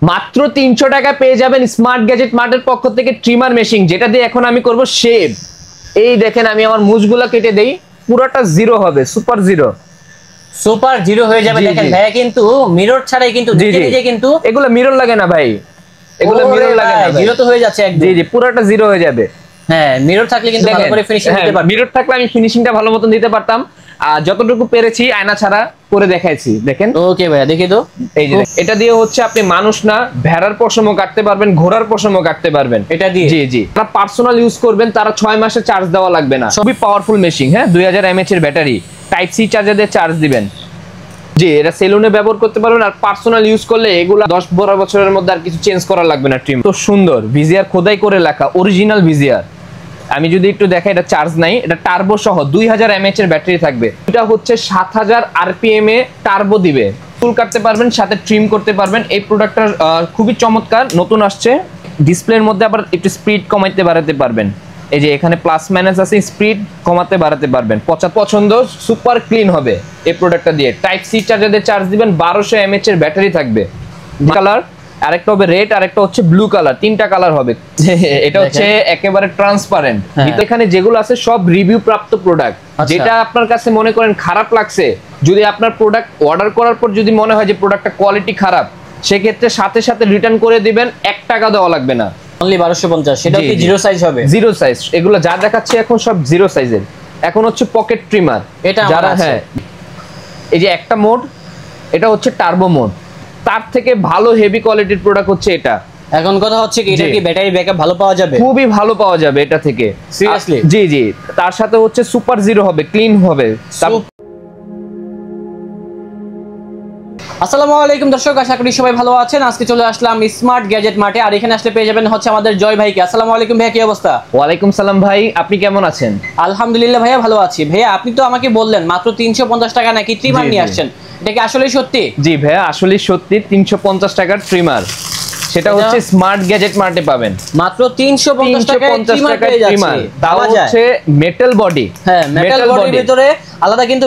মাত্র 300 টাকা পেয়ে যাবেন স্মার্ট গ্যাজেট মার্টের পক্ষ থেকে ট্রিমার মেশিন, যেটা দিয়ে এখন আমি করব শেভ। এই দেখেন আমি আমার মুছগুলো কেটে দেই, পুরোটা জিরো হবে, সুপার জিরো। সুপার জিরো হয়ে যাবে। দেখেন ভাইয়া কিন্তু মিরর ছাড়াই কিন্তু নিজে কিন্তু এগুলো মিরর লাগে না ভাই, এগুলো মিরর লাগে না, জিরো তো হয়ে যাচ্ছে একদম। জি জি, পুরোটা জিরো হয়ে যাবে। হ্যাঁ, মিরর থাকলে কিন্তু ভালো করে ফিনিশিং দিতে পারবেন। মিরর থাকলে আমি ফিনিশিংটা ভালো মতন দিতে পারতাম, আর যতটুকু পেরেছি আয়না ছাড়া করে দেখাইছি। দেখেন ওকে ভাইয়া, দেখি তো। এই যে এটা দিয়ে হচ্ছে আপনি মানুষ না ভেড়ার পশমও কাটতে পারবেন, ঘোড়ার পশমও কাটতে পারবেন এটা দিয়ে। জি জি, যারা পার্সোনাল ইউজ করবেন তারা 6 মাসে চার্জ দেওয়া লাগবে না। খুবই পাওয়ারফুল মেশিন। হ্যাঁ, 2000 mAh এর ব্যাটারি, টাইপ সি চার্জার দিয়ে চার্জ দিবেন। জি, এটা সেলুনে ব্যবহার করতে পারবেন, আর পার্সোনাল ইউজ করলে এগুলা 10-12 বছরের মধ্যে আর কিছু চেঞ্জ করা লাগবে না। ট্রিম তো সুন্দর, ভিজিআর খোদাই করে লেখা, অরিজিনাল ভিজিআর। আমি যদি একটু দেখাই, এটা চার্জ নাই, এটা টার্বো সহ 2000 mAh এর ব্যাটারি থাকবে। এটা হচ্ছে 7000 RPM এ টার্বো দিবে। চুল কাটতে পারবেন, সাথে ট্রিম করতে পারবেন। এই প্রোডাক্টটা খুবই চমৎকার, নতুন আসছে। ডিসপ্লের মধ্যে আবার একটু স্পিড কমাইতে বাড়াতে পারবেন। এই যে এখানে প্লাস মাইনাস আছে, স্পিড কমাতে বাড়াতে পারবেন। পছন্দ, সুপার ক্লিন হবে এই প্রোডাক্টটা দিয়ে। টাইপ সি চার্জার দিয়ে চার্জ দিবেন, 1200 mAh এর ব্যাটারি থাকবে। কালার আরেকটা হবে রেড, আরেকটা হচ্ছে ব্লু কালার, 3টা কালার হবে। এটা হচ্ছে একেবারে ট্রান্সপারেন্ট। এখানে যেগুলো আছে সব রিভিউ প্রাপ্ত প্রোডাক্ট। যেটা আপনার কাছে মনে করেন খারাপ লাগছে, যদি আপনার প্রোডাক্ট অর্ডার করার পর যদি মনে হয় যে প্রোডাক্টটা কোয়ালিটি খারাপ, সেক্ষেত্রে সাথে সাথে রিটার্ন করে দিবেন, 1 টাকা দেওয়া লাগবে না। অনলি 1250। সেটা কি জিরো সাইজ হবে? Zero size. এগুলো যা দেখাচ্ছে এখন সব জিরো সাইজের। এখন হচ্ছে পকেট ট্রিমার, এটা যারা হ্যাঁ, এই যে একটা মোড, এটা হচ্ছে টার্বো মোড। তার থেকে ভালো হেভি কোয়ালিটির প্রোডাক্ট হচ্ছে এটা। এখন কথা হচ্ছে কি, এটা কি ব্যাটারি ব্যাকআপ ভালো পাওয়া যাবে? খুবই ভালো পাওয়া যাবে এটা থেকে, সিরিয়াসলি। জি জি, তার সাথে হচ্ছে সুপার জিরো হবে, ক্লিন হবে। আসসালামু আলাইকুম দর্শক, আশা করি সবাই ভালো আছেন। আজকে চলে আসলাম স্মার্ট গ্যাজেট মার্টে, আর এখানে আসলে পেয়ে যাবেন হচ্ছে আমাদের জয় ভাইকে। আসসালামু আলাইকুম ভাইয়া, কি অবস্থা? ওয়ালাইকুম সালাম ভাই, আপনি কেমন আছেন? আলহামদুলিল্লাহ ভাইয়া, ভালো আছি। ভাইয়া আপনি তো আমাকে বললেন মাত্র 350 টাকা নাকি ট্রিমার নিয়ে আসছেন, এটা কি আসলেই সত্যি? জি ভাইয়া, আসলেই সত্যি। 350 টাকার ট্রিমার, সেটা হচ্ছে স্মার্ট গ্যাজেট মার্টে পাবেন। মাত্র 350 টাকায় ট্রিমার পেয়ে যাচ্ছে। তাও হচ্ছে মেটাল বডি। হ্যাঁ, মেটাল বডির ভিতরে আলাদা কিন্তু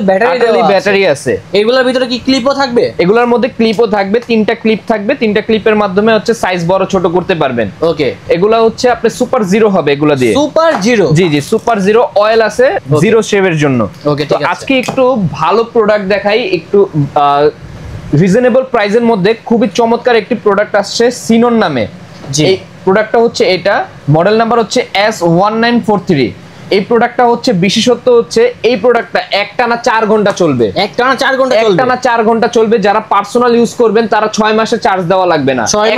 ব্যাটারি আছে। এগুলোর ভিতরে কি ক্লিপও থাকবে? এগুলোর মধ্যে ক্লিপও থাকবে, 3টা ক্লিপ থাকবে। 3টা ক্লিপের মাধ্যমে হচ্ছে সাইজ বড় ছোট করতে পারবেন। ওকে, এগুলা হচ্ছে আপনি সুপার জিরো হবে এগুলা দিয়ে। Super zero? জি জি, সুপার জিরো অয়েল আছে জিরো শেভের জন্য। ওকে, তো আজকে একটু ভালো প্রোডাক্ট দেখাই, একটু রিজনেবল প্রাইসের মধ্যে। খুবই চমৎকার একটি প্রোডাক্ট আসছে সিনন নামে। এই প্রোডাক্টটা হচ্ছে, এটা মডেল নাম্বার হচ্ছে S1943। এই প্রোডাক্টটা হচ্ছে বিশেষত্ব হচ্ছে এই প্রোডাক্টটা একটানা 4 ঘন্টা চলবে। একটানা 4 ঘন্টা চলবে। যারা পার্সোনাল ইউজ করবেন তারা 6 মাসে চার্জ দেওয়া লাগবে না, 6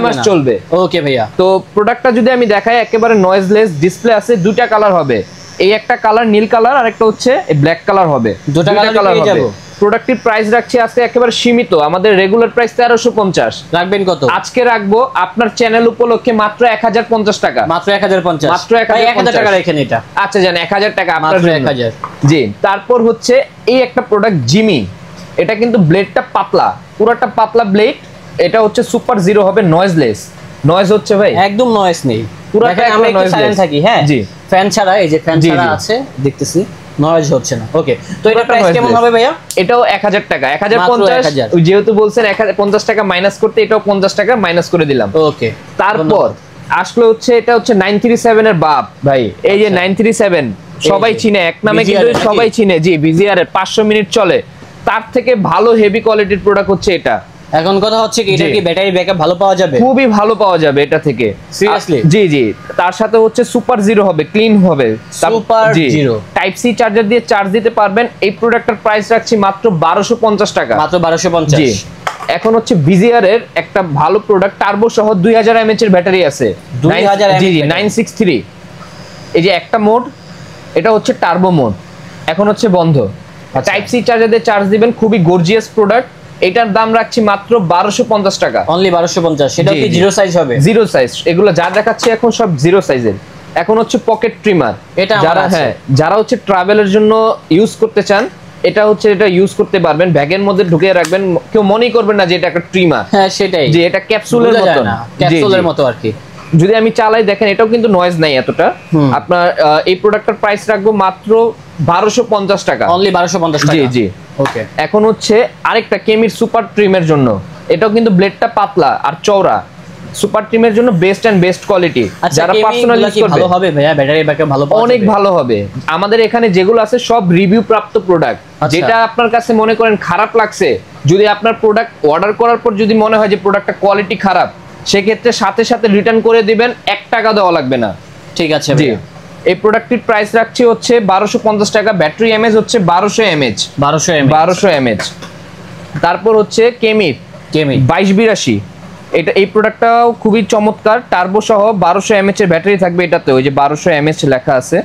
মাস চলবে। ওকে ভাইয়া, তো প্রোডাক্টটা যদি আমি দেখাই, একেবারে নয়েজলেস ডিসপ্লে আছে। 2টা কালার হবে, এই একটা কালার নীল কালার, আর একটা হচ্ছে ব্ল্যাক কালার হবে। 2টা কালার হবে। প্রোডাক্টের প্রাইস রাখছি আজকে একেবারে সীমিত। আমাদের রেগুলার প্রাইস 1350। রাখবেন কত? আজকে রাখবো আপনার চ্যানেল উপলক্ষে মাত্র 1050 টাকা। মাত্র 1050? মাত্র 1000 টাকা রাখেন এটা। আচ্ছা জান, 1000 টাকা আপনার জন্য। 1000। জি, তারপর হচ্ছে এই একটা প্রোডাক্ট জিমি। এটা কিন্তু ব্লেডটা পাতলা, পুরোটা পাতলা ব্লেড। এটা হচ্ছে সুপার জিরো হবে, নয়েজলেস। নয়েজ হচ্ছে ভাই? একদম নয়েজ নেই, পুরোটা আমরা একটু সাইলেন্ট থাকি। হ্যাঁ জি, ফ্যান ছাড়া, এই যে ফ্যান ছাড়া আছে দেখতেছি, নয়েজ হচ্ছে না। ওকে, তো এটা প্রাইস কেমন হবে ভাইয়া? এটাও 1000 টাকা। 1050 যেহেতু বলছেন 50 টাকা মাইনাস করতে, এটাও 50 টাকা মাইনাস করে দিলাম। ওকে, তারপর আসলে হচ্ছে এটা হচ্ছে 937 এর বাপ ভাই। এই যে 937 সবাই চিনে, এক নামে কিন্তু সবাই চিনে। জি, ভিজিআর এর 500 মিনিট চলে। তার থেকে ভালো হেভি কোয়ালিটির প্রোডাক্ট হচ্ছে এটা। এখন কথা হচ্ছে কি, এটা কি ব্যাটারি ব্যাকআপ ভালো পাওয়া যাবে? খুবই ভালো পাওয়া যাবে এটা থেকে, সিরিয়াসলি। জি জি, তার সাথে হচ্ছে সুপার জিরো হবে, ক্লিন হবে। Super zero type C charger দিয়ে চার্জ দিতে পারবেন। এই প্রোডাক্টের প্রাইস রাখছি মাত্র 1250 টাকা। মাত্র 1250। জি, এখন হচ্ছে ভিজিআর এর একটা ভালো প্রোডাক্ট, টার্বো সহ 2000 mAh এর ব্যাটারি আছে। 2000 জি জি, 963। এই যে একটা মোড, এটা হচ্ছে টার্বো মোড। এখন হচ্ছে বন্ধ। টাইপ সি চার্জার দিয়ে চার্জ দিবেন, খুবই গর্জিয়াস প্রোডাক্ট। এটার দাম রাখছি মাত্র 1250 টাকা। অনলি 1250। সেটা কি জিরো সাইজ হবে? Zero size. এগুলো যা দেখাচ্ছে এখন সব জিরো সাইজের। এখন হচ্ছে পকেট ট্রিমার, এটা যারা হচ্ছে ট্রাভেলের জন্য ইউজ করতে চান, এটা হচ্ছে এটা ইউজ করতে পারবেন। ব্যাগের মধ্যে ঢুকিয়ে রাখবেন, কেউ মনেই করবে না যে এটা একটা ট্রিমার। হ্যাঁ সেটাই, যে এটা ক্যাপসুলের মতো, ক্যাপসুলের মতো আর কি। যদি আমি চালাই দেখেন, এটাও কিন্তু নয়েজ নাই এতটা। আপনার এই প্রোডাক্টের প্রাইস রাখবো মাত্র 1250 টাকা। অনলি 1250 টাকা। জি জি, ওকে। এখন হচ্ছে আরেকটা কেমির সুপার ট্রিমের জন্য। এটাও কিন্তু ব্লেডটা পাতলা আর চওড়া, সুপার টিমের জন্য বেস্ট এন্ড বেস্ট কোয়ালিটি। যারা পার্সোনাল ইউজ করবে ভালো হবে ভাইয়া, ব্যাটারি ব্যাকআপ ভালো পাওয়া যাবে? অনেক ভালো হবে। আমাদের এখানে যেগুলো আছে সব রিভিউ প্রাপ্ত প্রোডাক্ট। যেটা আপনার কাছে মনে করেন খারাপ লাগছে, যদি আপনার প্রোডাক্ট অর্ডার করার পর যদি মনে হয় যে প্রোডাক্টটা কোয়ালিটি খারাপ, সেক্ষেত্রে সাথে সাথে রিটার্ন করে দিবেন, 1 টাকা দেওয়া লাগবে না। ঠিক আছে জি। এই প্রোডাক্টটির প্রাইস রাখছি হচ্ছে 1250 টাকা। ব্যাটারি এমএএইচ হচ্ছে 1200 এমএএইচ। 1200 এমএএইচ। তারপর হচ্ছে কেমি 2282। এই প্রোডাক্টটাও খুবই চমৎকার, টার্বো সহ 1200 এমএএইচ এর ব্যাটারি থাকবে এটাতে। ওই যে 1200 এমএএইচ লেখা আছে,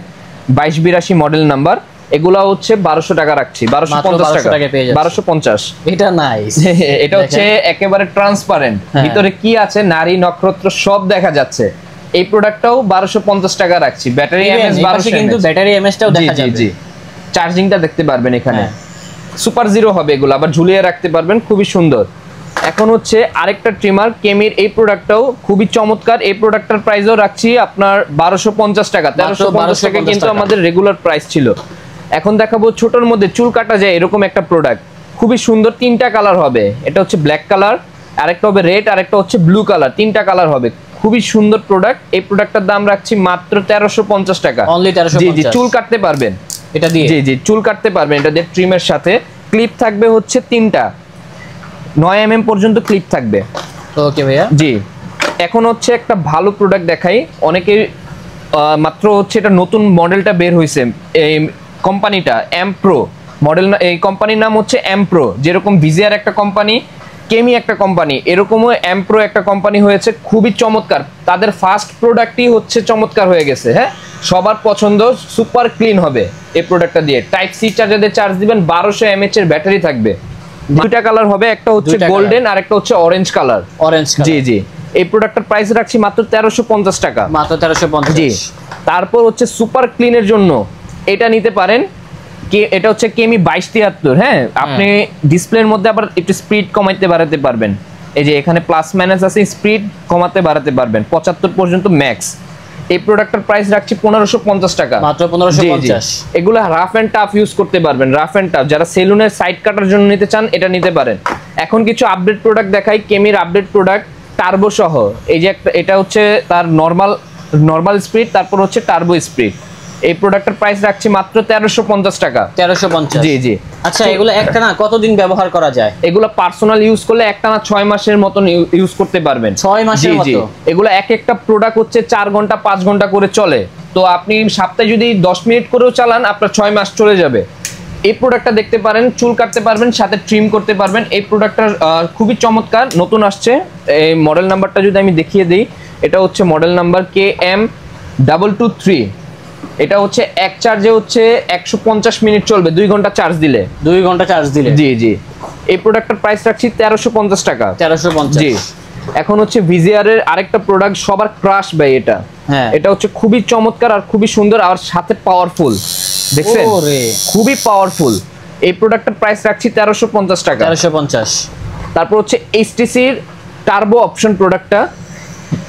2282 মডেল নাম্বার। এগুলা হচ্ছে 1200 টাকা রাখছি, 1250 টাকা, 1250। এটা নাইস। এটা হচ্ছে একেবারে ট্রান্সপারেন্ট, ভিতরে কি আছে নারী নক্ষত্র সব দেখা যাচ্ছে। এই প্রোডাক্টটাও 1250 টাকা রাখছি। ব্যাটারি এমএএইচ 1200, কিন্তু ব্যাটারি এমএএইচটাও দেখা যাবে। জি, চার্জিংটা দেখতে পারবেন এখানে। সুপার জিরো হবে এগুলো, আবার ঝুলিয়ে রাখতে পারবেন, খুবই সুন্দর। এখন হচ্ছে আরেকটা ট্রিমার কেমির, এই প্রোডাক্টটাও খুবই চমৎকার। এই প্রোডাক্টটার প্রাইসও রাখছি আপনার 1250 টাকা। 1350 টাকা কিন্তু আমাদের রেগুলার প্রাইস ছিল। এখন দেখাবো ছোটর মধ্যে চুল কাটা যায় এরকম একটা প্রোডাক্ট, খুবই সুন্দর। 3টা কালার হবে, এটা হচ্ছে ব্ল্যাক কালার, আরেকটা হবে রেড, আরেকটা হচ্ছে ব্লু কালার। 3টা কালার হবে, খুবই সুন্দর প্রোডাক্ট। এই প্রোডাক্টটার দাম রাখছি মাত্র 1350 টাকা। অনলি 1350। জি জি, চুল কাটতে পারবেন এটা দিয়ে। জি জি, চুল কাটতে পারবেন এটা দিয়ে। ট্রিমের সাথে ক্লিপ থাকবে হচ্ছে 3টা, 9 mm পর্যন্ত ক্লিপ থাকবে। ওকে ভাইয়া। জি। এখন হচ্ছে একটা ভালো প্রোডাক্ট দেখাই। অনেকে মাত্র হচ্ছে এটা নতুন মডেলটা বের হয়েছে, এই কোম্পানিটা এমপ্রো মডেল। এই কোম্পানির নাম হচ্ছে এমপ্রো। যেরকম ভিজিআর একটা কোম্পানি, কেমি একটা কোম্পানি, এরকমও এমপ্রো একটা কোম্পানি হয়েছে, খুবই চমৎকার। তাদের ফার্স্ট প্রোডাক্টই হচ্ছে চমৎকার হয়ে গেছে। হ্যাঁ, সবার পছন্দ, সুপার ক্লিন হবে এই প্রোডাক্টটা দিয়ে। টাইপ সি চার্জার দিয়ে চার্জ দিবেন, 1200 mAh এর ব্যাটারি থাকবে। 2টা কালার হবে, একটা হচ্ছে গোল্ডেন আর একটা হচ্ছে অরেঞ্জ কালার। জি জি। এই প্রোডাক্টের প্রাইস রাখছি মাত্র 1350 টাকা। মাত্র 1350। জি। তারপর হচ্ছে সুপার ক্লিনের জন্য এটা নিতে পারেন, এটা হচ্ছে কেমি 2273। হ্যাঁ, আপনি ডিসপ্লের মধ্যে আবার একটু স্পিড কমাইতে বাড়াতে পারবেন। এই যে এখানে প্লাস মাইনাস আছে, স্পিড কমাতে বাড়াতে পারবেন 75 পর্যন্ত ম্যাক্স। এই প্রোডাক্টের প্রাইস রাখছি 1550 টাকা। মাত্র 1550। এগুলো রাফ এন্ড টাফ ইউজ করতে পারবেন, রাফ এন্ড টাফ। যারা সেলুনের সাইড কাটার জন্য নিতে চান এটা নিতে পারেন। এখন কিছু আপডেট প্রোডাক্ট দেখাই, কেমির আপডেট প্রোডাক্ট টার্বো সহ। এই যে একটা, এটা হচ্ছে তার নরমাল স্পিড, তারপর হচ্ছে টার্বো স্পিড। এই প্রোডাক্টের প্রাইস রাখছি মাত্র 1350 টাকা। 1350। জি জি। আচ্ছা, এগুলো একটানা কতদিন ব্যবহার করা যায়? এগুলো পার্সোনাল ইউজ করলে একটানা 6 মাসের মতন ইউজ করতে পারবেন। 6 মাসের মতো? জি জি। এগুলো এক একটা প্রোডাক্ট হচ্ছে 4 ঘন্টা 5 ঘন্টা করে চলে। তো আপনি সপ্তাহে যদি 10 মিনিট করেও চালান, আপনার 6 মাস চলে যাবে। এই প্রোডাক্টটা দেখতে পারেন, চুল কাটতে পারবেন, সাথে ট্রিম করতে পারবেন। এই প্রোডাক্টটা খুবই চমৎকার, নতুন আসছে। এই মডেল নাম্বারটা যদি আমি দেখিয়ে দিই, এটা হচ্ছে মডেল নাম্বার KM223। এটা হচ্ছে এক চার্জে হচ্ছে 150 মিনিট চলবে, 2 ঘন্টা চার্জ দিলে। 2 ঘন্টা চার্জ দিলে? জি জি। এই প্রোডাক্টের প্রাইস রাখছি 1350 টাকা। 1350। জি। এখন হচ্ছে ভিজিআর এর আরেকটা প্রোডাক্ট, সবার ক্রাশ ভাই এটা। হ্যাঁ, এটা হচ্ছে খুবই চমৎকার আর খুবই সুন্দর, আর সাথে পাওয়ারফুল। দেখছেন, খুবই পাওয়ারফুল। এই প্রোডাক্টের প্রাইস রাখছি 1350 টাকা। 1350। তারপর হচ্ছে এইচটিসি এর টার্বো অপশন প্রোডাক্টটা,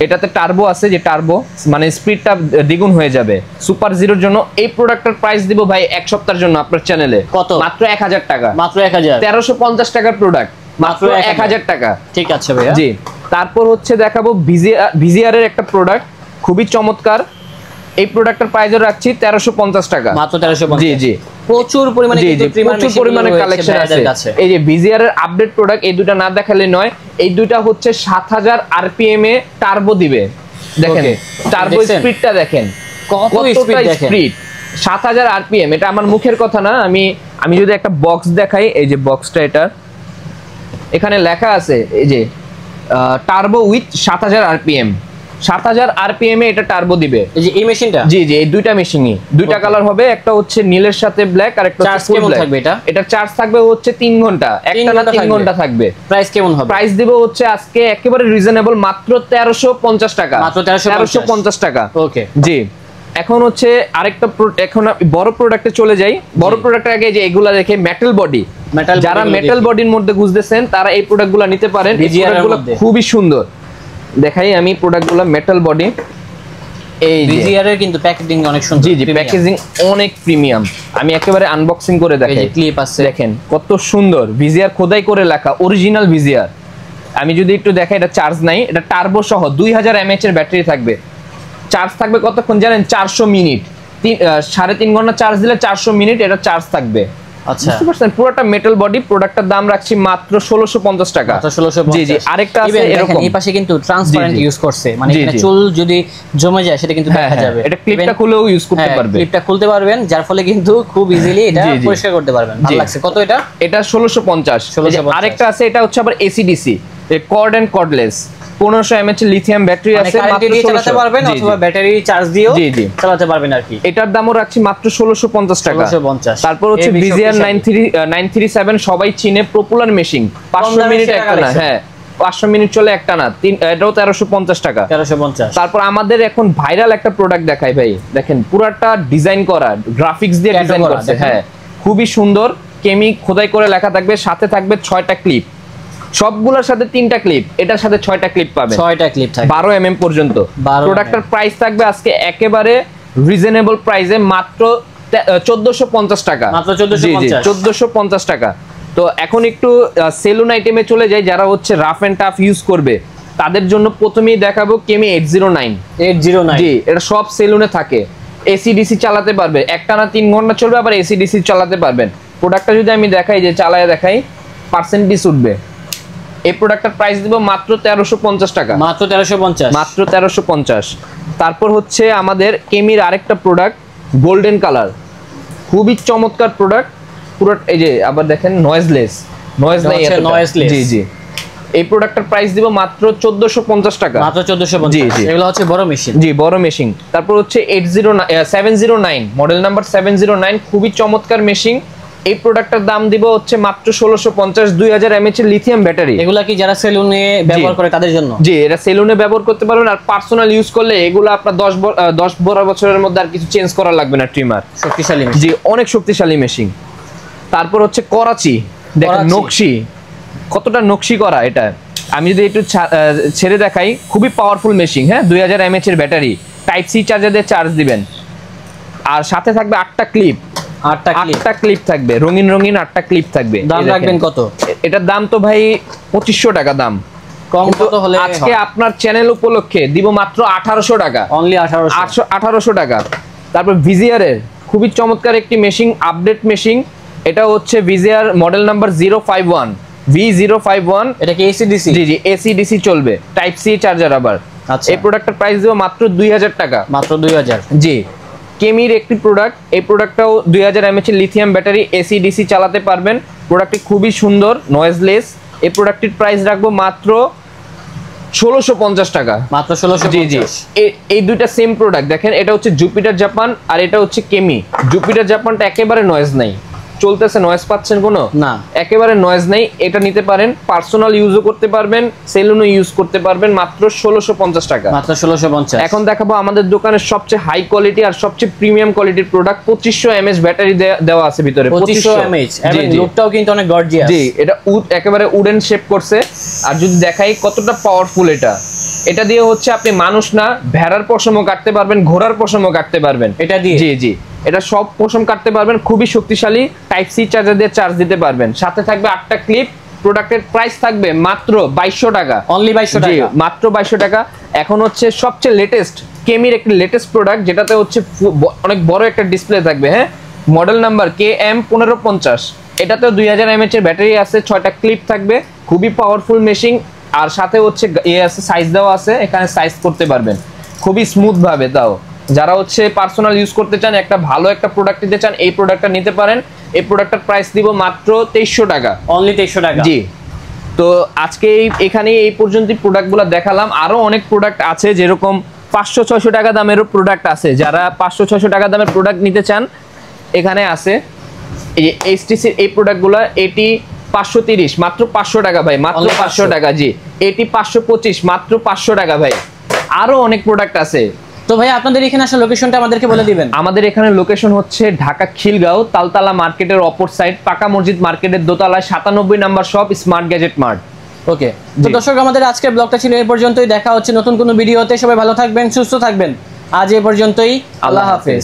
এটাতে টার্বো আছে, যে টার্বো মানে স্পিডটা দ্বিগুণ হয়ে যাবে সুপার জিরোর জন্য। এই প্রোডাক্টের প্রাইস দিব ভাই এক সপ্তাহের জন্য আপনার চ্যানেলে। কত? মাত্র 1000 টাকা। মাত্র 1000। 1350 টাকার প্রোডাক্ট, মাত্র 1000 টাকা। ঠিক আছে ভাইয়া। জি। তারপর হচ্ছে দেখাবো ভিজিআর এর একটা প্রোডাক্ট, খুবই চমৎকার। এই প্রোডাক্টের প্রাইসও রাখছি 1350 টাকা। মাত্র 1350। জি জি। প্রচুর পরিমাণে কালেকশন আছে। এই যে ভিজিআর এর আপডেট প্রোডাক্ট, এই দুটো না দেখালে নয়। এই দুটো হচ্ছে 7000 আরপিএম এ টার্বো দিবে। দেখেন টার্বো স্পিডটা দেখেন, কতটা স্পিড। 7000 আরপিএম, এটা আমার মুখের কথা না। আমি যদি একটা বক্স দেখাই, এই যে বক্সটা, এটা এখানে লেখা আছে এই যে টার্বো উইথ 7000 আরপিএম। 7000 আরপিএম এ এটা টার্বো দিবে। এই যে এই মেশিনটা? জি জি, এই দুইটা মেশিনই। দুইটা কালার হবে, একটা হচ্ছে নীলের সাথে ব্ল্যাক, আর একটা হচ্ছে ফুল ব্ল্যাক। এটা চার্জ থাকবে হচ্ছে 3 ঘন্টা, একটানা 3 ঘন্টা থাকবে। প্রাইস কেমন হবে? প্রাইস দিব হচ্ছে আজকে একেবারে রিজনেবল, মাত্র 1350 টাকা। মাত্র 1350 টাকা। ওকে। জি। এখন হচ্ছে আরেকটা, এখন বড় প্রোডাক্টে চলে যাই। বড় প্রোডাক্টের আগে যে এগুলা দেখে মেটাল বডি, যারা মেটাল বডির মধ্যে খুঁজতেছেন তারা এই প্রোডাক্টগুলো নিতে পারেন। এই প্রোডাক্টগুলো খুবই সুন্দর। দেখাই আমি প্রোডাক্টগুলো, মেটাল বডি। এই ভিজিআর এর কিন্তু প্যাকেজিং অনেক সুন্দর। জি জি, প্যাকেজিং অনেক প্রিমিয়াম। আমি একেবারে আনবক্সিং করে দেখাই। এই যে ক্লিপ আছে, দেখেন কত সুন্দর। ভিজিআর খোদাই করে লেখা, অরিজিনাল ভিজিআর। আমি যদি একটু দেখাই, এটা চার্জ নাই, এটা টার্বো সহ 2000 mAh এর ব্যাটারি থাকবে। চার্জ থাকবে কতক্ষণ জানেন? 400 মিনিট। 3.5 ঘন্টা চার্জ দিলে 400 মিনিট এটা চার্জ থাকবে। আচ্ছা, বুঝতে পারছেন? পুরোটা মেটাল বডি। প্রোডাক্টটার দাম রাখছি মাত্র 1650 টাকা। জি জি। আরেকটা আছে এরকম, এই পাশে কিন্তু ট্রান্সপারেন্ট ইউজ করছে, মানে এখানে চুল যদি জমে যায় সেটা কিন্তু দেখা যাবে। এটা ক্লিপটা খুলেও ইউজ করতে পারবে, ক্লিপটা খুলতে পারবেন, যার ফলে কিন্তু খুব ইজিলি এটা পরিষ্কার করতে পারবেন। ভালো লাগছে। কত এটা? এটা 1650। আরেকটা আছে, এটা হচ্ছে আবার AC DC, cord and cordless, 1500 mAh lithium battery আছে, মাত্র 1600 চালাতে পারবেন অথবা ব্যাটারি চার্জ দিয়েও চালাতে পারবেন আর কি। এটার দামও রাখছি মাত্র 1650 টাকা। 1650। তারপর হচ্ছে VZR 937 সবাই চিনে, পপুলার মেশিং, 500 মিনিট একটা না, 500 মিনিট চলে একটা না, এটাও 1350 টাকা। 1350। তারপর আমাদের এখন ভাইরাল একটা প্রোডাক্ট দেখাই ভাই, দেখেন পুরাটা ডিজাইন করা, গ্রাফিক্স দিয়ে ডিজাইন করছে, খুবই সুন্দর। কেমি খোদাই করে লেখা থাকবে, সাথে থাকবে 6টা ক্লিপ, সবগুলোর সাথে 3টা ক্লিপ, এটার সাথে 6টা ক্লিপ পাবেন, 6টা ক্লিপ থাকবে 12 mm পর্যন্ত। প্রোডাক্টের প্রাইস থাকবে আজকে একেবারে রিজনেবল প্রাইসে মাত্র 1450 টাকা। মাত্র 1450 টাকা। তো এখন একটু সেলুন আইটেমে চলে যাই, যারা হচ্ছে রাফ এন্ড টাফ ইউজ করবে তাদের জন্য প্রথমেই দেখাবো কেমি 809। জি, এটা সব সেলুনে থাকে, এসি ডিসি চালাতে পারবে, একটানা 3 ঘন্টা চলবে, আবার এসি ডিসি চালাতে পারবেন। প্রোডাক্টটা যদি আমি দেখাই, যে চালায় দেখাই, পার্সেন্টেজ উঠবে। এই প্রোডাক্টের প্রাইস দিব মাত্র 1350 টাকা। মাত্র 1350। মাত্র 1350। তারপর হচ্ছে আমাদের কেমির আরেকটা প্রোডাক্ট, গোল্ডেন কালার, খুবই চমৎকার প্রোডাক্ট। পুরো এই যে আবার দেখেন নয়েজলেস, নয়েজ নাই, জি জি। এই প্রোডাক্টের প্রাইস দিব মাত্র 1450 টাকা। মাত্র 1450। জি জি। এগুলো হচ্ছে বড় মেশিন। জি, বড় মেশিন। তারপর হচ্ছে 709, মডেল নাম্বার 709, খুবই চমৎকার মেশিন। এই প্রোডাক্টের দাম দিব হচ্ছে মাত্র 1650, 2000 mAh এর লিথিয়াম ব্যাটারি। এগুলা কি যারা সেলুনে ব্যবহার করে তাদের জন্য? জি, এটা সেলুনে ব্যবহার করতে পারবেন, আর পার্সোনাল ইউজ করলে এগুলো আপনার 10-12 বছরের মধ্যে আর কিছু চেঞ্জ করা লাগবে না। ট্রিমার শক্তিশালী, জি, অনেক শক্তিশালী মেশিন। তারপর হচ্ছে করাচি, দেখেন নকশি, কতটা নকশি করা এটা। আমি যদি একটু ছেড়ে দেখাই, খুবই পাওয়ারফুল মেশিন। 2000 mAh এর ব্যাটারি, টাইপ সি চার্জার দিয়ে চার্জ দিবেন, আর সাথে থাকবে 8টা ক্লিপ। 8টা ক্লিপ থাকবে, রঙিন রঙিন 8টা ক্লিপ থাকবে। দাম রাখবেন কত? এটার দাম তো ভাই 2500 টাকা দাম। কম কত হলে? আজকে আপনার চ্যানেল উপলক্ষে দিব মাত্র 1800 টাকা। অনলি 1800 টাকা। তারপর VZR এর খুবই চমৎকার একটি মেশিন, আপডেট মেশিন। এটা হচ্ছে VZR মডেল নাম্বার 051, V051। এটা কি এসি ডিসি? জি জি, এসি ডিসি চলবে, টাইপ সি চার্জার আবার। এই প্রোডাক্টের প্রাইস দিব মাত্র 2000 টাকা। মাত্র 2000। জি, কেমির একটি প্রোডাক্ট, এই প্রোডাক্টটাও 2000 mAh lithium battery, AC DC চালাতে পারবেন। প্রোডাক্টটি খুবই সুন্দর, নয়েজলেস। এই প্রোডাক্টটির প্রাইস রাখবো মাত্র 1650 টাকা। মাত্র 1650। জি জি। এই দুইটা সেম প্রোডাক্ট দেখেন, এটা হচ্ছে জুপিটার জাপান আর এটা হচ্ছে কেমি। জুপিটার জাপানটা একেবারে নয়েজ নাই, চলতেছে, নয়েজ পাচ্ছেন কোনো? না, একেবারে নয়েজ নেই। এটা নিতে পারেন, পার্সোনাল ইউজও করতে পারবেন, সেলুনও ইউজ করতে পারবেন, মাত্র 1650 টাকা। মাত্র 1650। এখন দেখাবো আমাদের দোকানের সবচেয়ে হাই কোয়ালিটি আর সবচেয়ে প্রিমিয়াম কোয়ালিটির প্রোডাক্ট। 2500 mAh ব্যাটারি দেওয়া আছে ভিতরে। 2500 mAh, এবং লুকটাও কিন্তু অনেক গর্জিয়াস। জি, এটা একেবারে উডেন শেপ করছে। আর যদি দেখাই কতটা পাওয়ারফুল এটা দিয়ে হচ্ছে আপনি মানুষ না, ভেড়ার পশমও কাটতে পারবেন, ঘোড়ার পশমও কাটতে পারবেন এটা দিয়ে। জি জি, এটা সব পশম কাটতে পারবেন, খুবই শক্তিশালী। টাইপ সি চার্জার দিয়ে চার্জ দিতে পারবেন, সাথে থাকবে 8টা ক্লিপ। প্রোডাক্টের প্রাইস থাকবে মাত্র 2200 টাকা। অনলি 2200 টাকা। মাত্র 2200 টাকা। এখন হচ্ছে সবচেয়ে লেটেস্ট কেমির একটি লেটেস্ট প্রোডাক্ট, যেটাতে হচ্ছে অনেক বড় একটা ডিসপ্লে থাকবে। Model number KM1550। এটাতেও 2000 mAh এর ব্যাটারি আছে, 6টা ক্লিপ থাকবে, খুবই পাওয়ারফুল মেশিন। আর সাথে হচ্ছে আছে, সাইজ দেওয়া আছে, এখানে সাইজ করতে পারবেন খুবই স্মুথ ভাবে। তাও যারা হচ্ছে পার্সোনাল ইউজ করতে চান, একটা ভালো একটা প্রোডাক্ট নিতে চান, এই প্রোডাক্টটা নিতে পারেন। এই প্রোডাক্টের প্রাইস দিব মাত্র 2300 টাকা। অনলি 2300 টাকা। জি। তো আজকে এখানে এই পর্যন্ত প্রোডাক্টগুলো দেখালাম। আরো অনেক প্রোডাক্ট আছে, যেরকম 500-600 টাকা দামেরও প্রোডাক্ট আছে। যারা 500-600 টাকা দামের প্রোডাক্ট নিতে চান, এখানে আছে। এই যে HTC এই প্রোডাক্টগুলো, এটি 530, মাত্র 500 টাকা ভাই, মাত্র 500 টাকা। জি, এটি 525, মাত্র 500 টাকা ভাই। আরো অনেক প্রোডাক্ট আছে। তো ভাই আপনাদের এখানে আসলে লোকেশনটা আমাদেরকে বলে দিবেন। আমাদের এখানে লোকেশন হচ্ছে ঢাকা খিলগাঁও, তালতলা মার্কেটের অপর সাইড, পাকা মসজিদ মার্কেটের দোতলায় 97 number shop, smart gadget mart. Okay, তো দর্শক আমাদের আজকের ব্লগটা ছিল এই পর্যন্তই। দেখা হচ্ছে নতুন কোনো ভিডিওতে। সবাই ভালো থাকবেন, সুস্থ থাকবেন। আজ এই পর্যন্তই, আল্লাহ হাফেজ।